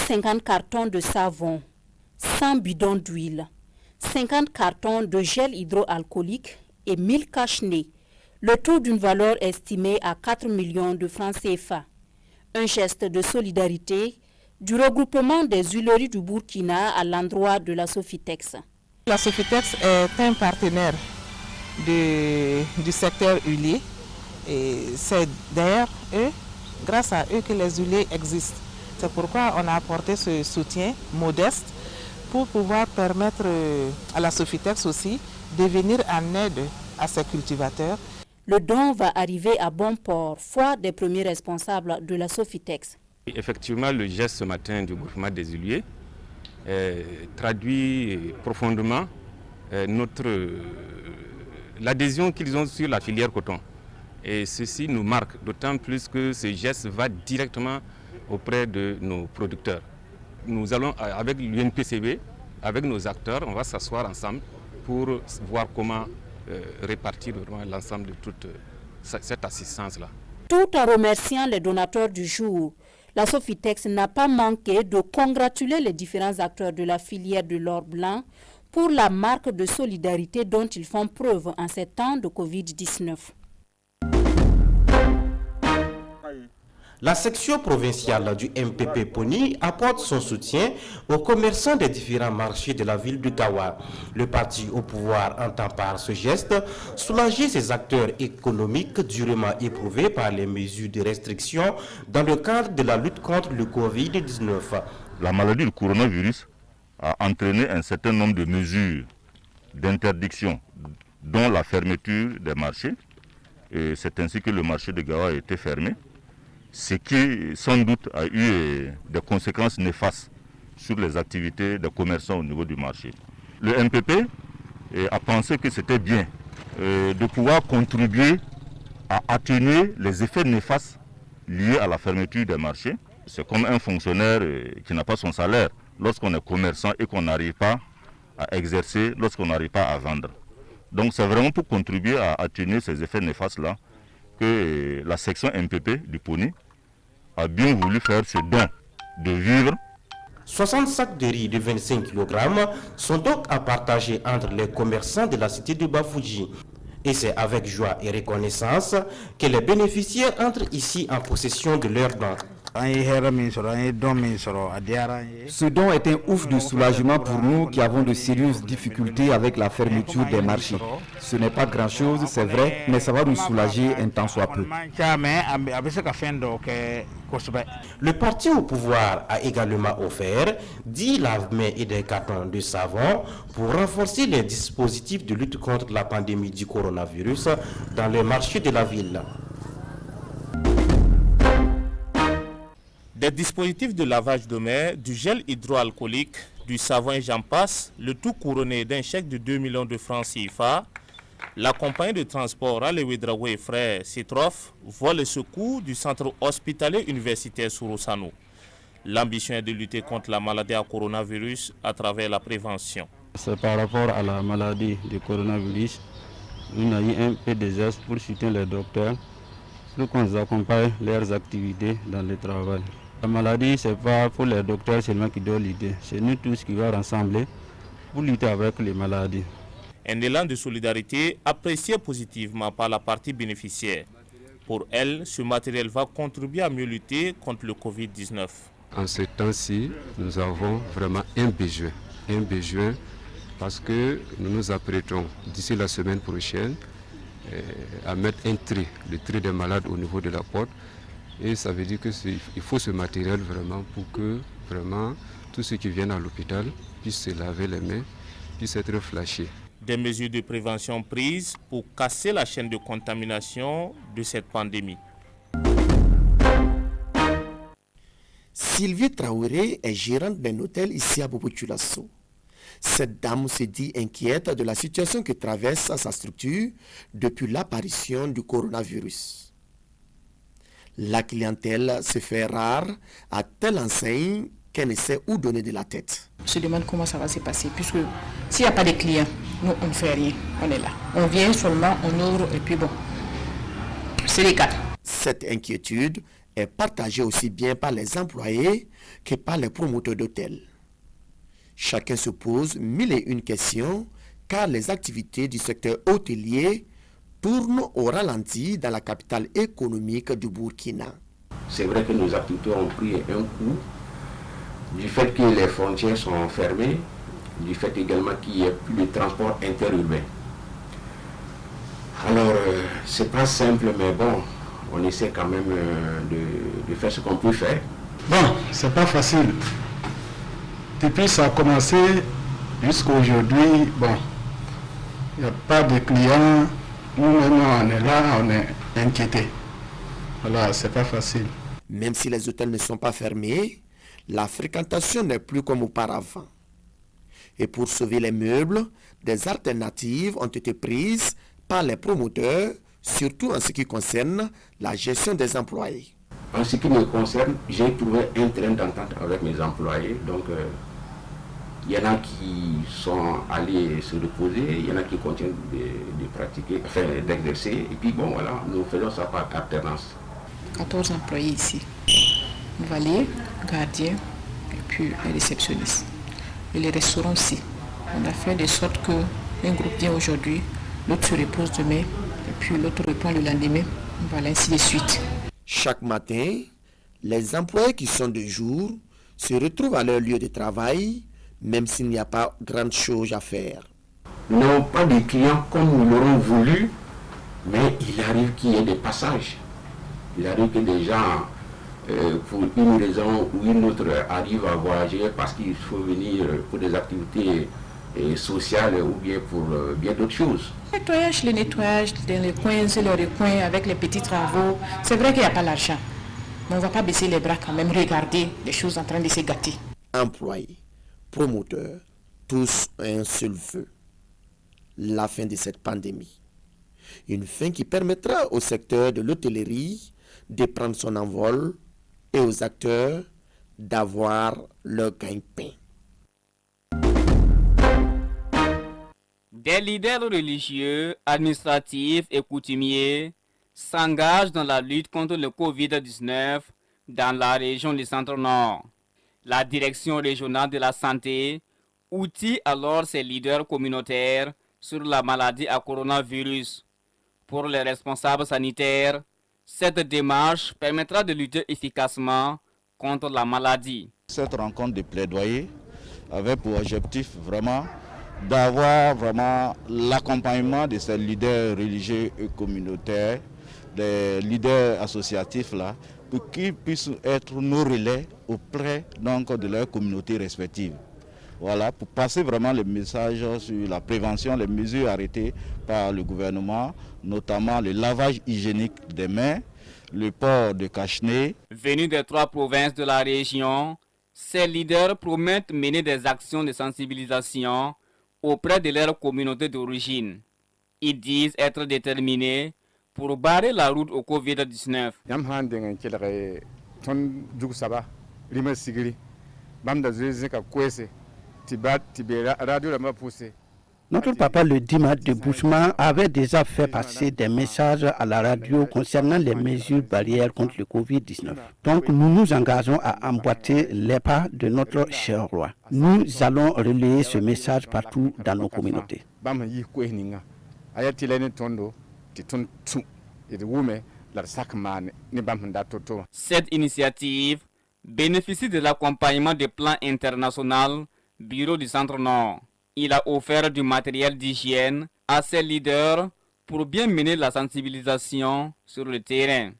250 cartons de savon, 100 bidons d'huile, 50 cartons de gel hydroalcoolique et 1000 cache-nez, le tout d'une valeur estimée à 4 millions de francs CFA. Un geste de solidarité du regroupement des huileries du Burkina à l'endroit de la Sofitex. La Sofitex est un partenaire du secteur huilier et c'est d'ailleurs eux, grâce à eux que les huiliers existent. C'est pourquoi on a apporté ce soutien modeste pour pouvoir permettre à la Sofitex aussi de venir en aide à ses cultivateurs. Le don va arriver à bon port, foi des premiers responsables de la Sofitex. Effectivement, le geste ce matin du groupement des huiliers traduit profondément l'adhésion qu'ils ont sur la filière coton. Et ceci nous marque, d'autant plus que ce geste va directement auprès de nos producteurs. Nous allons, avec l'UNPCB, avec nos acteurs, on va s'asseoir ensemble pour voir comment répartir l'ensemble de toute cette assistance-là. Tout en remerciant les donateurs du jour, la Sofitex n'a pas manqué de congratuler les différents acteurs de la filière de l'or blanc pour la marque de solidarité dont ils font preuve en ces temps de Covid-19. La section provinciale du MPP Pony apporte son soutien aux commerçants des différents marchés de la ville de Gawa. Le parti au pouvoir entend par ce geste soulager ses acteurs économiques durement éprouvés par les mesures de restriction dans le cadre de la lutte contre le Covid-19. La maladie du coronavirus a entraîné un certain nombre de mesures d'interdiction, dont la fermeture des marchés. Et c'est ainsi que le marché de Gawa a été fermé. Ce qui sans doute a eu des conséquences néfastes sur les activités des commerçants au niveau du marché. Le MPP a pensé que c'était bien de pouvoir contribuer à atténuer les effets néfastes liés à la fermeture des marchés. C'est comme un fonctionnaire qui n'a pas son salaire lorsqu'on est commerçant et qu'on n'arrive pas à exercer, lorsqu'on n'arrive pas à vendre. Donc c'est vraiment pour contribuer à atténuer ces effets néfastes-là que la section MPP du Pony a bien voulu faire ce don de vivre. 60 sacs de riz de 25 kg sont donc à partager entre les commerçants de la cité de Bafouji. Et c'est avec joie et reconnaissance que les bénéficiaires entrent ici en possession de leurs dons. Ce don est un ouf de soulagement pour nous qui avons de sérieuses difficultés avec la fermeture des marchés. Ce n'est pas grand-chose, c'est vrai, mais ça va nous soulager un temps soit peu. Le parti au pouvoir a également offert 10 lave-mains et des cartons de savon pour renforcer les dispositifs de lutte contre la pandémie du coronavirus dans les marchés de la ville. Des dispositifs de lavage de mains, du gel hydroalcoolique, du savon et j'en passe, le tout couronné d'un chèque de 2 millions de francs CFA, la compagnie de transport Alewedraoui Frères Citrof voit le secours du centre hospitalier universitaire Sorosano. L'ambition est de lutter contre la maladie à coronavirus à travers la prévention. C'est par rapport à la maladie du coronavirus, nous avons eu un peu de gestes pour soutenir les docteurs, pour qu'on accompagne leurs activités dans le travail. La maladie, ce n'est pas pour les docteurs seulement qui doivent lutter, c'est nous tous qui va rassembler pour lutter avec les maladies. Un élan de solidarité apprécié positivement par la partie bénéficiaire. Pour elle, ce matériel va contribuer à mieux lutter contre le Covid-19. En ce temps-ci, nous avons vraiment un besoin parce que nous nous apprêtons d'ici la semaine prochaine à mettre le tri des malades au niveau de la porte. Et ça veut dire qu'il faut ce matériel vraiment pour que vraiment tous ceux qui viennent à l'hôpital puissent se laver les mains, puissent être flashés. Des mesures de prévention prises pour casser la chaîne de contamination de cette pandémie. Sylvie Traoré est gérante d'un hôtel ici à Bobo-Dioulasso. Cette dame se dit inquiète de la situation que traverse sa structure depuis l'apparition du coronavirus. La clientèle se fait rare à telle enseigne qu'elle ne sait où donner de la tête. On se demande comment ça va se passer, puisque s'il n'y a pas de clients, nous on ne fait rien, on est là. On vient seulement, on ouvre et puis bon, c'est les cas. Cette inquiétude est partagée aussi bien par les employés que par les promoteurs d'hôtels. Chacun se pose mille et une questions car les activités du secteur hôtelier tournent au ralenti dans la capitale économique du Burkina. C'est vrai que nos activités ont pris un coup du fait que les frontières sont fermées, du fait également qu'il n'y ait plus de transport interurbain. Alors, c'est pas simple, mais bon, on essaie quand même de faire ce qu'on peut faire. Bon, c'est pas facile. Depuis ça a commencé jusqu'à aujourd'hui, bon, il n'y a pas de clients. Nous-mêmes, on est là, on est inquiétés. Voilà, c'est pas facile. Même si les hôtels ne sont pas fermés, la fréquentation n'est plus comme auparavant. Et pour sauver les meubles, des alternatives ont été prises par les promoteurs, surtout en ce qui concerne la gestion des employés. En ce qui me concerne, j'ai trouvé un terrain d'entente avec mes employés. Donc, il y en a qui sont allés se reposer, il y en a qui continuent de pratiquer, enfin d'exercer. Et puis bon, voilà, nous faisons ça par alternance. 14 employés ici. Valet, gardien et puis les réceptionnistes. Et les restaurants aussi. On a fait de sorte qu'un groupe vient aujourd'hui, l'autre se repose demain, et puis l'autre reprend le lendemain. Voilà, ainsi de suite. Chaque matin, les employés qui sont de jour se retrouvent à leur lieu de travail, même s'il n'y a pas grande chose à faire. Nous n'avons pas de clients comme nous l'aurons voulu, mais il arrive qu'il y ait des passages. Il arrive que des gens, pour une raison ou une autre, arrivent à voyager parce qu'il faut venir pour des activités sociales ou bien pour bien d'autres choses. Le nettoyage dans les coins et les recoins avec les petits travaux, c'est vrai qu'il n'y a pas l'argent. Mais on ne va pas baisser les bras quand même, regarder les choses en train de se gâter. Employés, promoteurs, tous un seul vœu. La fin de cette pandémie. Une fin qui permettra au secteur de l'hôtellerie de prendre son envol et aux acteurs d'avoir leur gagne-pain. Des leaders religieux, administratifs et coutumiers s'engagent dans la lutte contre le Covid-19 dans la région du Centre-Nord. La direction régionale de la santé outille alors ses leaders communautaires sur la maladie à coronavirus. Pour les responsables sanitaires, cette démarche permettra de lutter efficacement contre la maladie. Cette rencontre de plaidoyer avait pour objectif vraiment d'avoir vraiment l'accompagnement de ces leaders religieux et communautaires, des leaders associatifs là, pour qu'ils puissent être nos relais auprès donc de leurs communautés respectives. Voilà, pour passer vraiment le message sur la prévention, les mesures arrêtées par le gouvernement, notamment le lavage hygiénique des mains, le port de cache-nez. Venus des 3 provinces de la région, ces leaders promettent mener des actions de sensibilisation auprès de leur communauté d'origine. Ils disent être déterminés pour barrer la route au Covid-19. Notre papa, le dimanche de Bouchman, avait déjà fait passer des messages à la radio concernant les mesures barrières contre le Covid-19. Donc nous nous engageons à emboîter les pas de notre cher roi. Nous allons relayer ce message partout dans nos communautés. Cette initiative bénéficie de l'accompagnement du plan international Bureau du Centre-Nord. Il a offert du matériel d'hygiène à ses leaders pour bien mener la sensibilisation sur le terrain.